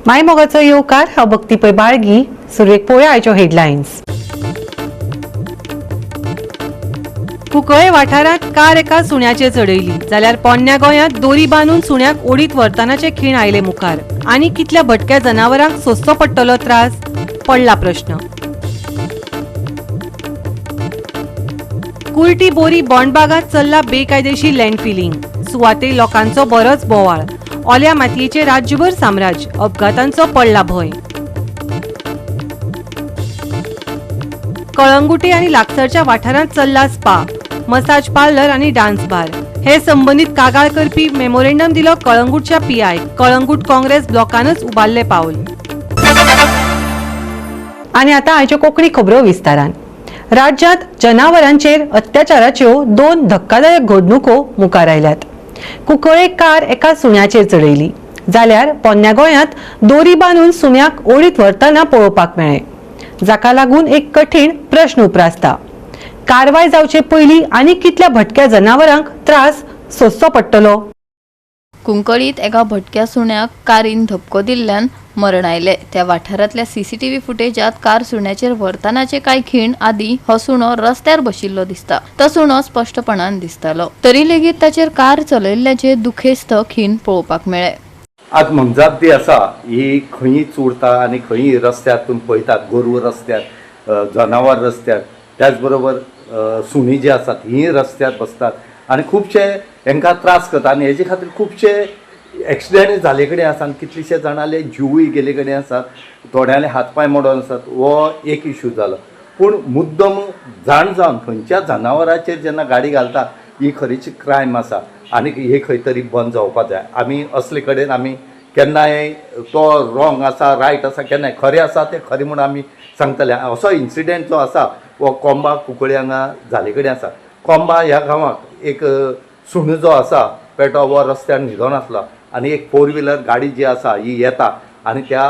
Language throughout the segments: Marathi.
मायमोगाचो येवकार हांव भक्ती पै बाळगी. सुरवेक पळोवया आयच्यो हेडलायन्स. कुंकळे वाठारांत कार एका सुण्याचेर चडयली जाल्यार पोन्न्या गोंयांत दोरी बांदून सुण्याक ओडीत व्हरतनाचे खीण आयले मुखार. आनी कितल्या भटक्या जनावरांक सोंसचो पडटलो त्रास? पडला प्रश्न. कुर्टी बोरी बोंडबागात चल्ला बेकायदेशीर लँडफिलिंग. सुवातेर लोकांचो बरोच बोवाळ. ओल्या मातयेचें राज्यभर साम्राज्य. अपघातांचो पडला भंय. कळंगुटे आनी लागसारच्या वाठारांत चल्ला स्पा, मसाज पार्लर आनी डान्स बार. हे संबंदीत कागाळ करपी मेमोरेंडम दिलो कळंगूटच्या पीआय. कळंगूट काँग्रेस ब्लॉकानच उबारले पावल. आनी आतां आयच्यो कोंकणी खबरो विस्तारान. राज्यांत जनावरांचेर अत्याचाराच्यो 2 धक्कादायक घडणुको मुखार आयल्यात. कुंकळे कार एका सुण्याचेर चडयली जाल्यार पोन्न्या गोंयांत दोरी बांदून सुम्याक ओडीत व्हरतना पळोवपाक मेळ्ळें. जाका लागून एक कठीण प्रश्न उप्रासता. कारवाय जावचे पयलीं आनी कितल्या भटक्या जनावरांक त्रास सोंसचो पडटलो? कुंकळीत एका भटक्या सुण्याक कारीन धपको दिल्ल्यान मरण आयले. त्या वाठारांतल्या सीसीटीव्ही फुटेजात कार सुण्याचेर व्हरतनाचे कांय खीण आदी हो सुणो रस्त्यार बशिल्लो दिसता. तो सुणो स्पश्टपणान दिसतालो. तरी लेगीत ताचेर कार चलयल्ल्याचे दुखेस्त खीण पळोवपाक मेळ्ळे. आज मनजात जी आसा ही खंयी चुरता आनी खंयी रस्त्यार पळयतात. गोरवां रस्त्यार, जनावर रस्त्यार, त्याच बरोबर सुणी जी आसात ही रस्त्यार बसतात आनी खुबशे हांकां त्रास करता. आनी हेजे खातीर खुबशे एक्सिडेंट जाले कडेन आसा आनी कितलेशे जाणाले जिवूय गेले कडेन आसात. थोड्याले हातपाय मोडोन आसात. हो एक इश्यू जालो. पूण मुद्दम जाण जावन खंयच्या जनावरांचेर जेन्ना गाडी घालता ही खरीच क्रायम आसा आनी हे खंय तरी बंद जावपाक जाय. आमी असले कडेन आमी केन्नाय तो रॉंग आसा रायट आसा केन्नाय खरें आसा तें खरें म्हूण आमी सांगतले. असो इन्सिडेंट जो आसा हो कोंबा कुंकळे हांगा जाले कडेन आसा. कोंबा ह्या गांवांत एक सुणो जो आसा पेटो हो रस्त्यार न्हिदोन आसलो आनी एक 4 व्हिलर गाडी जी आसा ही येता आनी त्या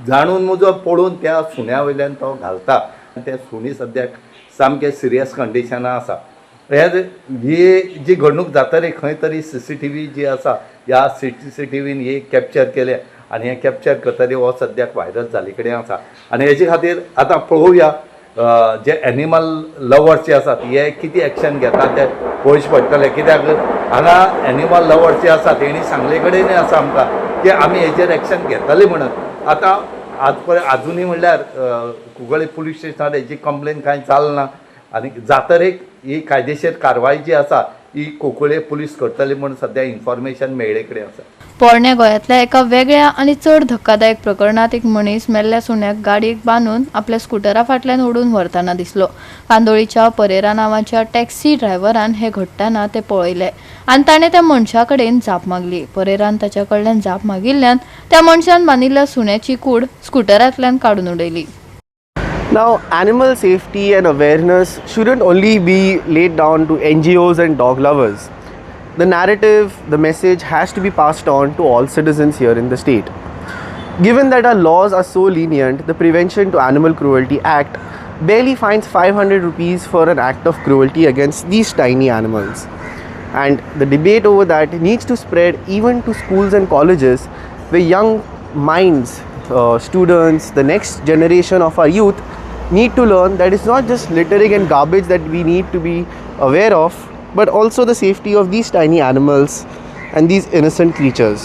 जाणून मुजो पडून त्या सुण्या वयल्यान तो घालता. ते सुणी सद्याक सामके सिरियस कंडिशनान आसा. ही जी घडणूक जातरी खंय तरी सीसीटीव्ही जी आसा ह्या सीसीटीव्हीन हे कॅप्चर केले आनी हे कॅप्चर करतरी हो सद्याक व्हायरल जाले कडेन आसा. आनी हेजे खातीर आतां पळोवया जे एनिमल लवर्स जे आसात हे कितें एक्शन घेतात ते पळोवचे पडटले. कित्याक हांगा एनिमल लवर्स जे आसात तेणी सांगले कडेन आसा आमकां की आमी हेजेर एक्शन घेतले म्हणून. आतां आजुनी म्हणल्यार कुंकळे पुलीस स्टेशनार हेजी कंप्लेन कांय जालना आनी जातरेक ही कायदेशीर कारवाय जी आसा ही कुंकळे पुलीस करतली म्हणून सद्या इन्फॉर्मेशन मेळ्ळे कडेन आसा. पोरण्या गोंयांतल्या एका वेगळ्या आनी चड धक्कादायक प्रकरणात एक मनीस मेल्ल्या सुण्याक गाडयेक बांदून आपल्या स्कुटरा फाटल्यान ओडून व्हरतना दिसलो. कांदोळीच्या परेरा नांवाच्या टॅक्सी ड्रायव्हरान हे घडटना ते पळयले आनी ताणें त्या मनशा कडेन जाप मागली. परेरान ताच्या कडल्यान जाप मागिल्ल्यान त्या मनशान बांदिल्ल्या सुण्याची कूड स्कुटरांतल्यान काडून उडयली. Now, animal safety and awareness shouldn't only be laid down to NGOs and dog lovers. The narrative, the message has to be passed on to all citizens here in the state. Given that our laws are so lenient, the Prevention to Animal Cruelty Act barely fines 500 rupees for an act of cruelty against these tiny animals. And the debate over that needs to spread even to schools and colleges where young minds, students, the next generation of our youth need to learn that it's not just littering and garbage that we need to be aware of, but also the safety of these tiny animals and these innocent creatures.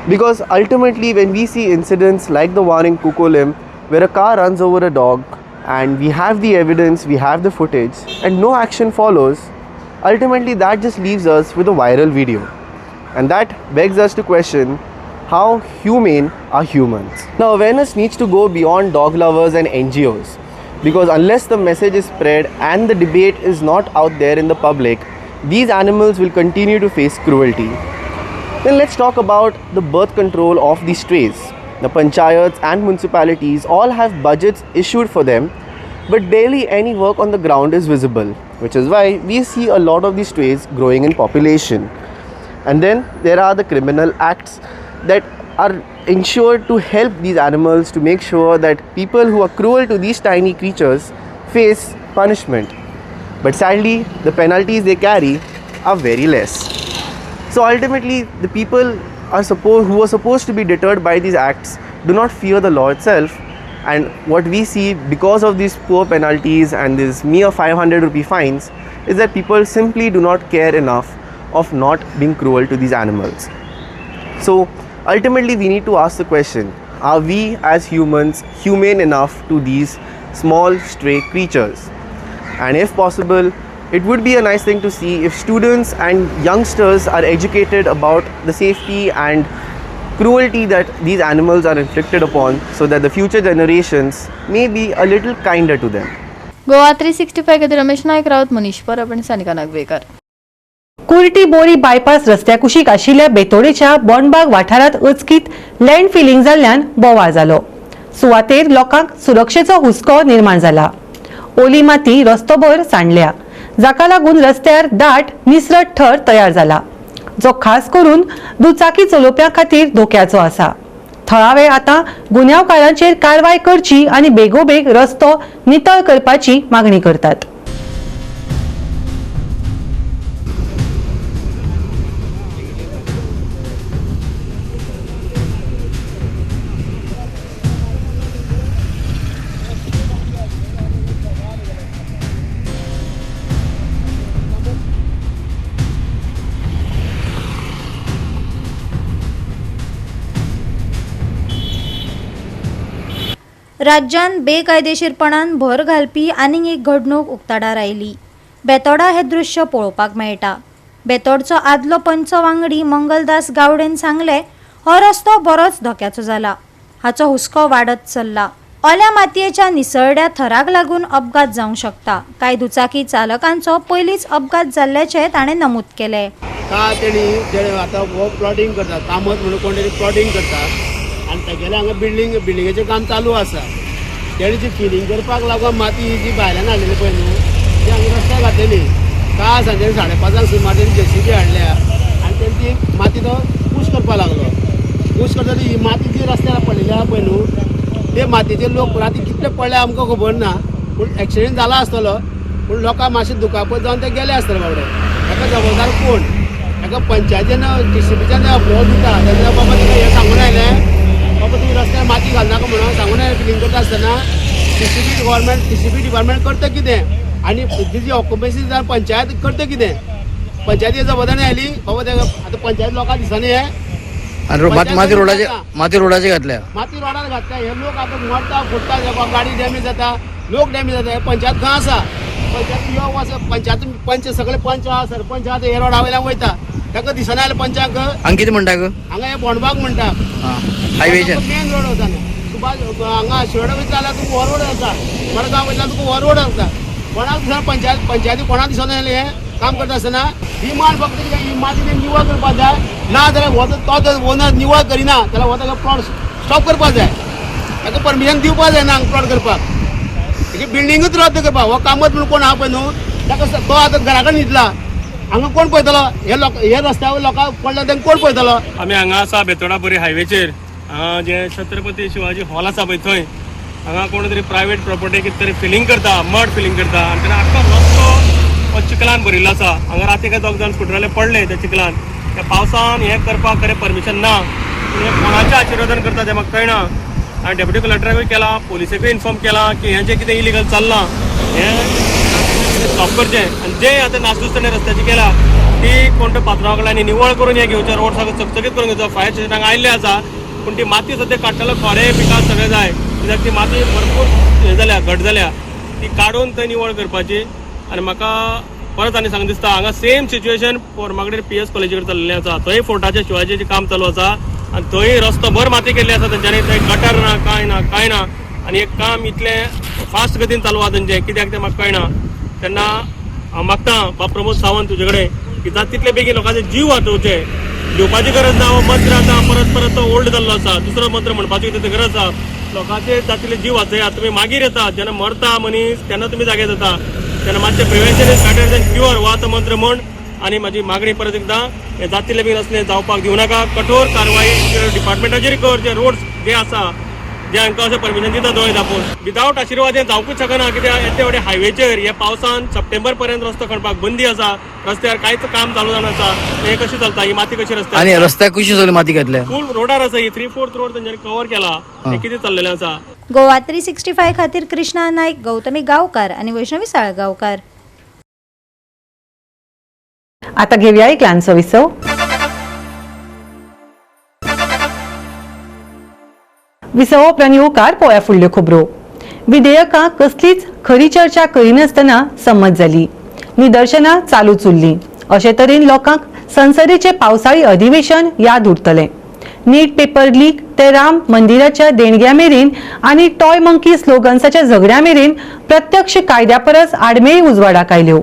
Because ultimately when we see incidents like the one in Kukolim where a car runs over a dog and we have the evidence, we have the footage and no action follows, ultimately that just leaves us with a viral video. And that begs us to question how humane are humans. Now awareness needs to go beyond dog lovers and NGOs. Because unless the message is spread and the debate is not out there in the public, these animals will continue to face cruelty. Then let's talk about the birth control of these strays. The panchayats and municipalities all have budgets issued for them, but barely any work on the ground is visible, which is why we see a lot of these strays growing in population. And then there are the criminal acts that are ensured to help these animals, to make sure that people who are cruel to these tiny creatures face punishment. But sadly, the penalties they carry are very less. So ultimately, the people who are supposed to be deterred by these acts do not fear the law itself. And what we see because of these poor penalties and these mere 500 rupee fines is that people simply do not care enough of not being cruel to these animals. So ultimately we need to ask the question, are we as humans humane enough to these small stray creatures? And if possible, it would be a nice thing to see if students and youngsters are educated about the safety and cruelty that these animals are inflicted upon, so that the future generations may be a little kinder to them. Goa 365 खातीर रमेश नायक रावत, मनीष परब आनी सानिका नागवेकर. कुर्टी बोरी बायपास रस्त्या कुशीक आशिल्ल्या बेतोडेच्या बोंडबाग वाठारांत अचकीत लँड फिलिंग जाल्ल्यान बोवाळ जालो. सुवातेर लोकांक सुरक्षेचो हुस्को निर्माण जाला. ओली माती रस्तोभर सांडल्या, जाका लागून रस्त्यार दाट निसरट थर तयार जाला, जो खास करून दुचाकी चलोवप्यां खातीर धोक्याचो आसा. थळावे आतां गुन्यांवकारांचेर कारवाय करची आनी बेगोबेग रस्तो नितळ करपाची मागणी करतात. राज्यात बेकायदेशीरपणान भर घालपी आनीक एक घडणूक उक्ताडार आयली. बेतोडा हे दृश्य पळोवपाक मेळटा. बेतोडचो आदलो पंच वांगडी मंगलदास गावडेन सांगले, हो रस्तो बरोच धोक्याचो जाला. हाचो हुस्को वाडत चल्ला. ओल्या मातयेच्या निसरड्या थराक लागून अपघात जावंक शकता. कांय दुचाकी चालकांचो पयलींच अपघात जाल्ल्याचे ताणें नमूद केले. तेणी आतां हो प्लॉटिंग करता, कामत म्हणून कोण तरी प्लॉटिंग करता आनी तेगेलें हांगा बिल्डिंगेचें काम चालू आसा. तेणी जी फिलिंग करपाक लागून माती जी भायल्यान हाडलेली पळय न्हू, ती हांगा रस्त्याक घातलेली. काल सांजे 5:30 सुमार तेणी JCB हाडल्या आनी तेणी ती माती तो पूश करपाक लागलो. पूश करता ही माती जी रस्त्यार पडलेली आहा पळय न्हू, ते मातयेचे लोक राती कितले पडले आमकां खबर ना, पूण एक्सिडेंट जाला आसतलो. पूण लोकांक मातशें दुखापत जावन ते गेले आसतले बाबडे. ताका जबाबदार कोण? ताका पंचायतीन JCBच्यान अप्रुवल दिता तेन्ना बाबा ताका हें सांगून आयलें, बाबा तुम्ही रस्त्यार माती घालनाका म्हणून सांगून फिलिंग करता आसतना JCB डिपार्टमेंट करता कितें आनी जी ऑक्युपन्सी पंचायत करता कितें? पंचायती जबाबदारी आयली बाबा ते आतां पंचायत लोकांक दिसना हे माती रोडाचे घातल्या. माती रोडार घातल्या. हे लोक आतां मरता फुटता, गाडी डॅमेज जाता, लोक डॅमेज जाता. हे पंचायत खंय आसा? पंचायत यो आसा. पंच सगळे पंच आहा, सरपंच आहा, ते हे रोडा वयल्यान वयता. ताका दिसना आयलें पंचाक. हांगा कितें म्हणटा हांगा हे बोंडबाग म्हणटा. हायवेच्यान मेन रोड वता न्हू. सुभाष हांगा शिरोडा वयता जाल्यार तुका हो रोड आसा, मडगांव वयता तुका हो रोड आसा. कोणाक दिसना पंचायती कोणाक दिसना हें काम करता आसतना ही मात फक्त ही माती निवळ करपाक जाय. ना जाल्यार तो ओनर निवळ करिना जाल्यार हो ताका प्लॉट स्टॉप करपाक जाय. ताका परमिशन दिवपाक जायना हांगा प्लॉट करपाक. तेजी बिल्डिंगूच रद्द करपाक. हो कामत म्हणून कोण आहा पळय न्हू, ताका तो आतां घरा कडेन न्हिदला. हांगा कोण पळयतलो? हे रस्त्यावर लोकांक पडल्या तेंका कोण पळयतलो? आमी हांगा आसा बेतोडा बोरी हायवेचेर. हांगा जे छत्रपती शिवाजी हॉल आसा पळय थंय हांगा कोण तरी प्रायवेट प्रॉपर्टी कितें तरी फिलिंग करता, मड फिलिंग करता आनी तेणें आख्खो रस्तो चिखलान भरिल्लो आसा. हांगा राती काय 2 जाण स्कुटराले पडले त्या चिखलान. त्या पावसान हें करपाक खरें परमिशन ना. पूण हें कोणाचें आशिर्वादान करता तें म्हाका कळना. हांवें डेप्युटी कलेक्टराकूय केला, पोलिसेकूय इन्फॉर्म केला की हें जें कितें इलिगल चल्लां हें स्टॉप करचें. आनी जें आतां नासधुसपणां रस्त्याची केला ती कोण तो पात्रांवा कडल्यान निवळ करून हें घेवचें, रोड सगळें चकचकीत करून घेवचो. फायर स्टेशनाक आयिल्ले आसा पूण ती माती सद्या काडटलो खोरे पिकास सगळें जाय. कित्याक ती माती भरपूर हें जाल्या, घट जाल्या. ती काडून थंय निवळ करपाची. आनी म्हाका परत आनी सांग दिसता हांगा सेम सिच्युएशन पोरमागडेर PS कॉलेजी कडेन चल्लेलें आसा. थंय फोर्टाच्या शिवाजीचें काम चालू आसा आनी थंय रस्तो भर माती केल्ली आसा तेंच्यांनी. थंय गटर ना, कांय ना. आनी एक काम इतलें फास्ट गतीन चालू आसा तेंचें, कित्याक तें म्हाका कळना. तेन्ना हांव मागता बाब प्रमोद सावंत तुजे कडेन की जाता तितले बेगीन लोकांचे जीव वाचोवचे. घेवपाची गरज ना. हो मंत्र आतां परत तो ओल्ड जाल्लो आसा. दुसरो मंत्र म्हणपाची गरज आसा. लोकांचे जातले जीव वाचयात. तुमी मागीर येता जेन्ना मरता मनीस तेन्ना तुमी जागे जाता. तेन्ना मातशें prevention is better than cure हो आतां मंत्र म्हण. आनी म्हाजी मागणी परत एकदां हे जातले बेगीन असलें जावपाक दिवं नाका. कठोर कारवाई डिपार्टमेंटाचेर कर. जे रोड्स जे आसा जे हांकां अशें परमिशन दिता दोळे धापून विदावट आशिर्वाद हें जावंकूच शकना कित्याक येते व्हडे हायवेचेर हे पावसान सप्टेंबर पर्यंत रस्तो खणपाक बंदी आसा रस्त्यार कांयच काम चालू जावन आसा हें कशें चलता ही माती कशी रस्त्यार आणि रस्त्याक कशी सगळी माती घातल्या फूल रोडार आसा ही 3/4 रोड तेंच्यांनी कव्हर केला हें कितें चाललेलें आसा गोवा 365 खातीर कृष्णा नायक, गौतमी गांवकार आणि वैष्णवी साळगांवकार. आता घेऊया एक ल्हानसो विसव. विसव उपरांत येवकार पळोवया फुडल्यो खबरो. विधेयकां कसलीच खरी चर्चा करिनासतना संमत जाली. निदर्शनां चालूच उरलीं. अशे तरेन लोकांक संसदेचें पावसाळी अधिवेशन याद उरतलें. नीट पेपर लीक ते राम मंदिराच्या देणग्या मेरेन आनी टॉय मंकी स्लोगन्साच्या झगड्या मेरेन प्रत्यक्ष कायद्या परस आडमेळी उजवाडाक आयल्यो.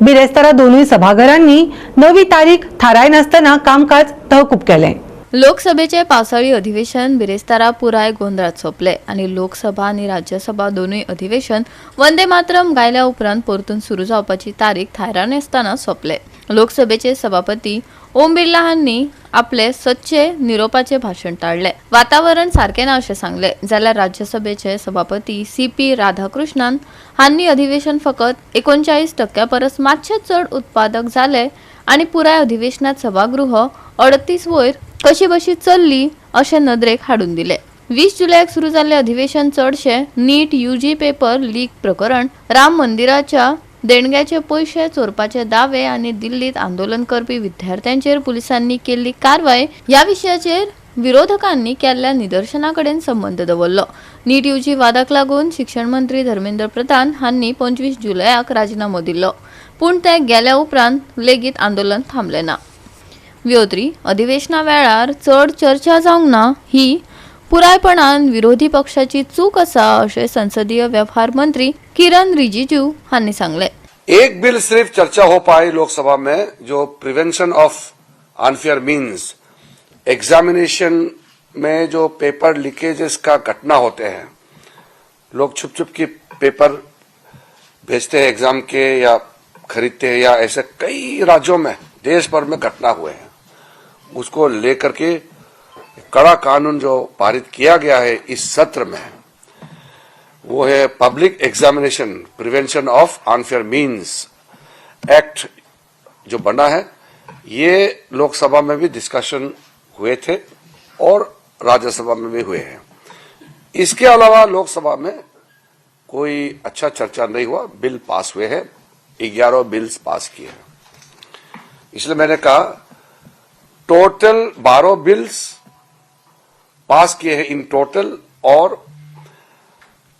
बिरेस्तारा दोनूय सभाघरांनी नवी तारीख थाराय नासतना कामकाज तहकूब केलें. लोकसभेचे पावसाळी अधिवेशन बिरेस्तारा पुराय गोंधळात सोंपले आणि लोकसभा आणि राज्यसभा दोनूय अधिवेशन वंदे मातरम गायल्या उपरांत परतून सुरू जावपाची तारीख थायरा नासतना सोंपले. लोकसभेचे सभापती ओम बिर्ला हांनी आपले सदचे निरोपाचे भाषण टाळले. वातावरण सारखे ना अशें सांगले जाल्यार राज्यसभेचे सभापती CP राधाकृष्णन हांनी अधिवेशन फकत 39% परस मातशे चड उत्पादक जाले आणि पुराय अधिवेशनात सभागृह 38 वयर कशी बशी चल्ली अशें नदरेक हाडून दिले. 20 जुलयाक सुरू जाल्ले अधिवेशन चडशे नीट UG पेपर लीक प्रकरण, राम मंदिराच्या देणग्याचे पयशे चोरपाचे दावे आणि दिल्लीत आंदोलन करपी विद्यार्थ्यांचेर पुलिसांनी केल्ली कारवाय ह्या विशयाचेर विरोधकांनी केल्ल्या निदर्शना कडेन संबंध दवरलो. नीट UG वादाक लागून शिक्षण मंत्री धर्मेंद्र प्रधान हांनी 25 जुलयाक राजिनामो दिल्लो, पूण ते गेल्या उपरांत लेगीत आंदोलन थांबलें ना. व्योत्री अधिवेशना वेळार चड चर्चा जावंक ना ही पुरायपणान विरोधी पक्षाची चूक आसा अशें संसदीय व्यवहार मंत्री किरण रिजिजू हांनी सांगले. एक बिल सिर्फ चर्चा हो पाई लोकसभा में जो prevention of unfair means examination में जो पेपर लीकेजेस का घटना होते हैं, लोग छुप छुप के पेपर भेजते हैं एग्जाम के या खरीदते हैं, या ऐसे कई राज्यों में देश भर में घटना हुए हैं, उसको लेकर के कड़ा कानून जो पारित किया गया है इस सत्र में वो है public examination prevention of unfair means act जो बना है. ये लोकसभा में भी डिस्कशन हुए थे और राज्यसभा में भी हुए हैं. इसके अलावा लोकसभा में कोई अच्छा चर्चा नहीं हुआ. बिल पास हुए हैं, 11 बिल्स पास किए हैं. इसलिए मैंने कहा टोटल 12 बिल्स पास किए हैं इन टोटल, और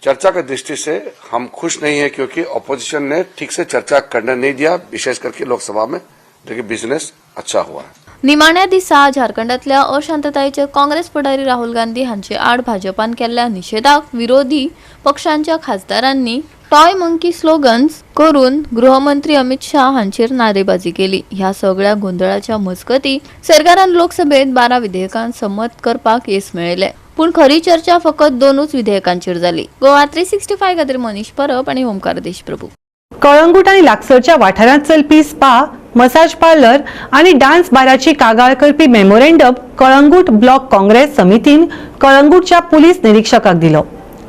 चर्चा की दृष्टि से हम खुश नहीं है क्योंकि अपोजिशन ने ठीक से चर्चा करने नहीं दिया, विशेष करके लोकसभा में, लेकिन बिजनेस अच्छा हुआ है. निमाण्या दिसा झारखंडातल्या अशांततायेचेर काँग्रेस फुडारी राहुल गांधी हांचे आड भाजपान केल्ल्या निषेधाक विरोधी पक्षांच्या खासदारांनी टॉय मंकी स्लोगन्स करून गृहमंत्री अमित शाह हांचेर नारेबाजी केली. ह्या सगळ्या गोंधळाच्या मजगती सरकारान लोकसभेत 12 विधेयकां संमत करपाक येस मेळयले, पूण खरी चर्चा फकत 2च विधेयकांचेर जाली. गोवा 365 खातीर मनीष परब आणि ओमकार देशप्रभू. कळंगूट आणि लागसरच्या वाठारांत चलपी स्पा, मसाज पार्लर आणि डान्स बाराची कागाळ करपी मेमोरेंडम कळंगूट ब्लॉक काँग्रेस समितीन कळंगूटच्या पुलीस निरीक्षकाक दिलो.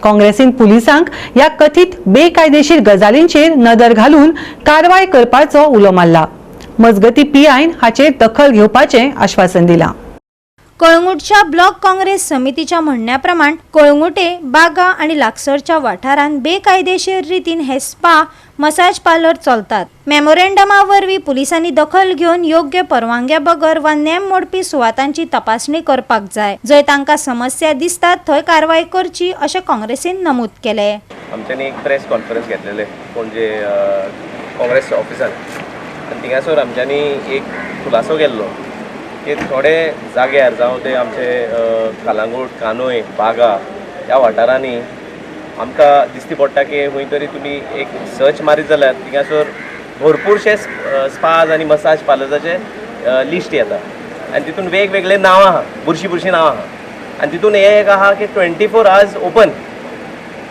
काँग्रेसीन पुलिसांक ह्या कथीत बेकायदेशीर गजालींचेर नदर घालून कारवाय करपाचो उलो मारला. मजगती PIन हाचेर दखल घेवपाचें आश्वासन दिलां. कळंगूटच्या ब्लॉक काँग्रेस समितीच्या म्हणण्याप्रमाण कळंगुटे, बागा आणि लागसरच्या वाठारांत बेकायदेशीर रितीन हे स्पा, मसाज पार्लर चलतात. मेमोरेंडमा वरवीं पुलिसांनी दखल घेवन योग्य परवानग्या बगर वा नेम मोडपी सुवातांची तपासणी करपाक जाय. जंय तांकां समस्या दिसतात थंय कारवाय करची अशें काँग्रेसीन नमूद केले. आमच्यांनी एक प्रेस कॉन्फरन्स घेतलेले पणजे काँग्रेस ऑफिसान, आनी थिंगासर आमच्यांनी एक खुलासो केल्लो की थोडे जाग्यार जावं ते आमचे कळंगूट, कानोय, बागा ह्या वाठारांनी आमकां दिश्टी पडटा की खंय तरी तुमी एक सर्च मारीत जाल्यार थिंगासर भरपूरशे स्पाज आनी मसाज पार्लर्साचे लिस्ट येता, आनी तितून वेगवेगळे नांवां आहा, बुरशीं नांवां आहा, आनी तितून हे एक आहा की 24 hours ओपन.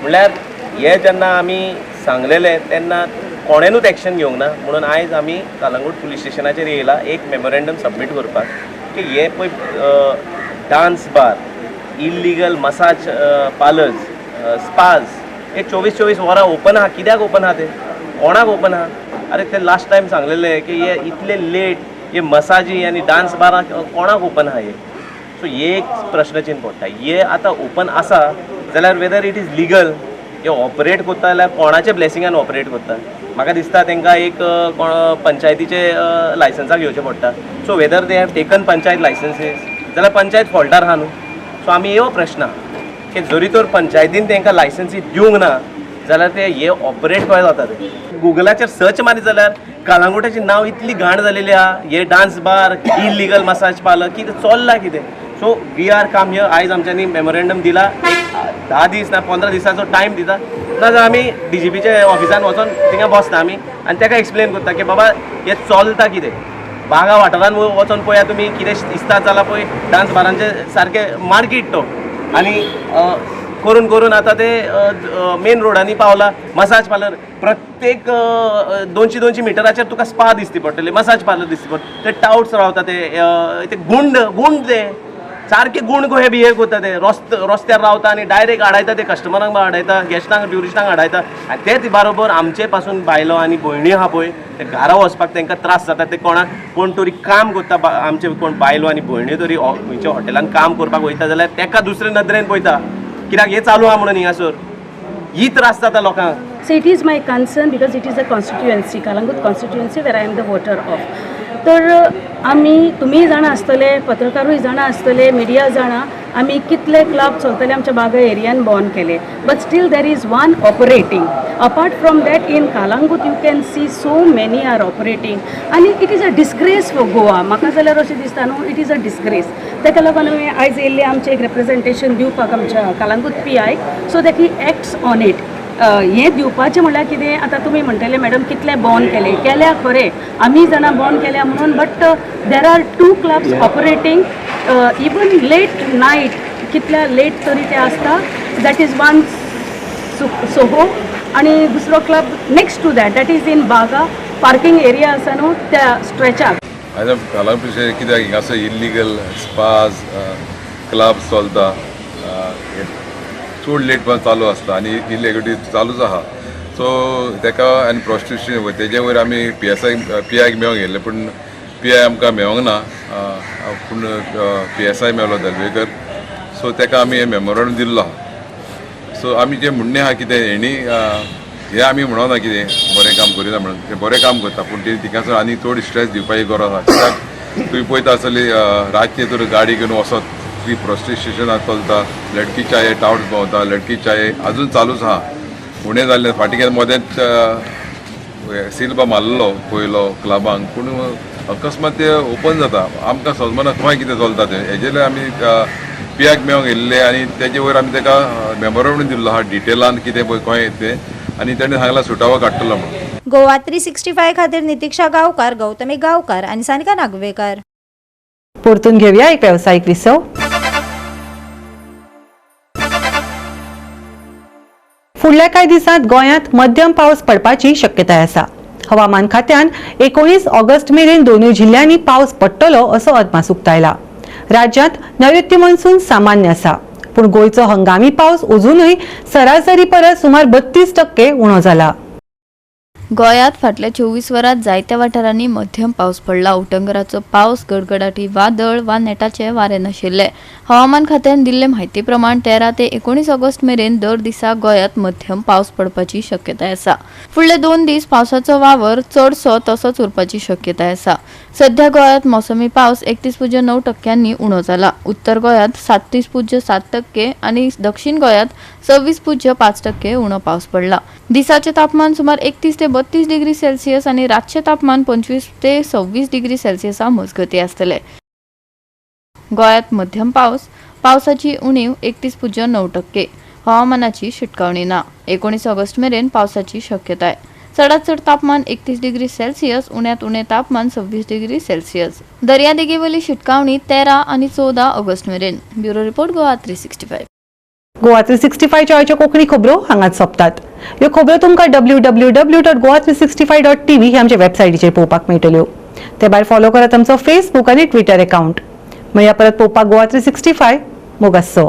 म्हणल्यार हे जेन्ना आमी सांगलेले तेन्ना कोणेनूच एक्शन घेवंक ना, म्हणून आयज आमी कळंगूट पुलीस स्टेशनाचेर येयला एक मेमोरेंडम सबमीट करपाक की हे पळय dance bar illegal massage parlours spas हे 24 वरां ओपन आहा. कित्याक ओपन आहा ते, कोणाक ओपन आहा? अरे ते लास्ट टायम सांगलेले की हे इतले लेट हे मसाजी आनी डान्स बारां कोणाक ओपन आहा हे. सो हे एक प्रश्न चिन्ह पडटा. हे आतां ओपन आसा जाल्यार वेदर इट इज लिगल, हे ऑपरेट करता जाल्यार कोणाचे ब्लेसिंगान ऑपरेट करता. म्हाका दिसता तांकां एक पंचायतीचे लायसन्साक घेवचें पडटा. So whether they have taken panchayat licences जाल्यार पंचायत फॉल्टार आहा न्हू. सो आमी ह्यो प्रश्न आहा की जरी तर पंचायतीन तांकां लायसन्सी दिवंक ना जाल्यार ते हे ऑपरेट कशें जाता ते. गुगलाचेर सर्च मारीत जाल्यार कळंगुटाचें नांव इतली घाण जालेली आहा. हे dance bar, illegal massage parlour कितें चल्लां कितें. सो वी आर काम हियर. आयज आमच्यांनी मेमोरेंडम दिला, एक 10 दीस ना 15 दिसाचो टायम दिता. नाजाल्यार आमी DGPचे ऑफिसान वचोन थिंगा बसता आमी आनी ताका एक्सप्लेन करता की बाबा हे चलता कितें. बागा वाठारान वचोन पळया तुमी कितें दिसता जाल्यार पळय डान्स बारांचे सारके मार्केट तो. आनी करून करून आतां ते मेन रोडांनी पावला. मसाज पार्लर प्रत्येक 200 मिटराचेर तुका स्पा दिसती पडटले, मसाज पार्लर दिसती पडटा. ते टाउट्स रावता ते गुंड ते सारके गुण कशे बिहेव करता ते. रस्त्यार रावता आनी डायरेक्ट हाडायता ते कस्टमरांक हाडायता, गेस्टांक ट्युरिस्टांक हाडायता. आनी तेच बरोबर आमचे पासून बायलो आनी भयणी आहा पळय ते घरा वचपाक तांकां त्रास जाता. ते कोणाक कोण तरी काम करता, आमचे कोण बायलो आनी भयण्यो तरी खंयच्या हॉटेलान काम करपाक वयता जाल्यार ताका दुसरे नदरेन पळयता कित्याक हे चालू आहा म्हणून हिंगासर. ही त्रास जाता लोकांक. So it is my concern because it is a constituency, Kalangut constituency where I am the voter of. तर आमी तुम्ही जाणा आसतले, पत्रकारूय जाणा आसतले, मिडिया जाणा आमी कितले क्लब चलतले आमच्या बागा एरियान बॉर्न केले. But still there is one operating. Apart from that in Calangute you can see so many are operating आनी it is a disgrace for Goa. म्हाका जाल्यार अशें दिसता न्हू, इट इज अ डिस्ग्रेस. ताका लागून आमी आयज येयल्ले आमचें एक रिप्रेझेंटेशन दिवपाक आमच्या Calangute PI so that he acts on it. हें दिवपाचें म्हणल्यार कितें, आतां तुमी म्हणटले मॅडम कितले बॉर्न केल्या खरें आमी जाणा बॉर्न केल्या म्हणून. But there are 2 clubs operating even late night. कितल्या लेट तरी ते आसता. दॅट इज वन सोहो आनी दुसरो club next to that is in Baga. Parking area आसा न्हू त्या स्ट्रेचाक. आयज कालांगूट कित्याक हिंगासर इल्लिगल स्पाज क्लब चलता, चड लेट पण चालू आसता आनी इलिगेलिटी चालूच आहा. सो ताका आनी प्रॉस्टिट्यूशन तेजे वयर आमी PI मेळोंक गेल्ले पूण PI आमकां मेळोंक ना. पूण PSI मेळ्ळो दलवेकर. सो ताका आमी हे मेमोरेंडम दिल्लो आहा. सो आमी जें म्हणणें आहा कितें हेणी हे आमी म्हणोना कितें बरें काम करिना म्हणून. ते बरें काम करता पूण तिका आनी चड स्ट्रेस दिवपाची गरज आहा. कित्याक तुवें पळयता आसतली रातचे तर गाडी घेवन वचत प्रॉस्टिट्यूशनाक चलता. लडकी चाये टाउट्स भोंवता, लडकी चाये अजून चालूच आहा. उणें जाल्लें फाटीं मदेंच सिल्बा मारलेलो पयलो क्लबांक पूण अकस्मात ते ओपन जाता. आमकां समजना खंय कितें चलता तें. हेजेर आमी PI मेळोंक गेल्ले आनी तेजे वयर आमी ताका मेमोरेंडम दिल्लो आहा डिटेलान कितें पळय खंय तें. आनी ताणें सांगलां सुटावो काडटलो म्हणून. गोवा 365 खातीर नितीक्षा गांवकार, गौतमी गांवकार आनी सानिका नागवेकर. परतून घेऊया एक व्यावसायिक विसव. फुडल्या कांय दिसांत गोंयांत मध्यम पावस पडपाची शक्यताय आसा. हवामान खात्यान 19 ऑगस्ट मेरेन दोनूय जिल्ल्यांनी पावस पडटलो असो अदमास उक्तायला. राज्यांत नैऋत्य मॉन्सून सामान्य आसा पूण गोंयचो हंगामी पावस अजूनय सरासरी परस सुमार 32% उणो जाला. गोंयांत फाटल्या 24 वरांत जायत्या वाठारांनी मध्यम पावस पडला. उटंगराचो पावस, गडगडाटी वादळ वा नेटाचे वारे नाशिल्ले. हवामान खात्यान दिल्ले म्हायती प्रमाण 13 ते 19 ऑगस्ट मेरेन दर दिसा गोंयांत मध्यम पावस पडपाची शक्यताय आसा. फुडले 2 दीस पावसाचो वावर चडसो तसोच उरपाची शक्यताय आसा. सध्या गोंयांत मोसमी पावस 31.9% उणो जाला. उत्तर गोंयांत 37.7% आणि दक्षिण गोंयांत 26.5% उणो पावस पडला. दिसाचे तापमान सुमार 31 ते 32 डिग्री सेल्सियस आणि रातचे तापमान 25 ते 26 डिग्री सेल्सियसा मजगती आसतले. गोंयांत मध्यम पावसाची उणीव 31.9%. हवामानाची शिटकावणी ना. 19 ऑगस्ट मेरेन पावसाची शक्यताय. चडांत चड तापमान 31 डिग्री सेल्सियस, उण्यांत उणें तापमान 26 डिग्री सेल्सियस. दर्यादेगेवयली शिटकावणी 13 आनी 14 ऑगस्ट मेरेन. Bureau report Goa 365. गोवा 365 च्या आयच्यो कोंकणी खबरो हांगाच सोंपतात. ह्यो खबरो तुमकां www.goa365.tv हे आमचे वेबसायटीचेर पळोवपाक मेळटल्यो. ते भायर फॉलो करात आमचो फेसबूक आनी ट्विटर अकाउंट. मेळया परत पळोवपाक गोवा 365. मोगासो.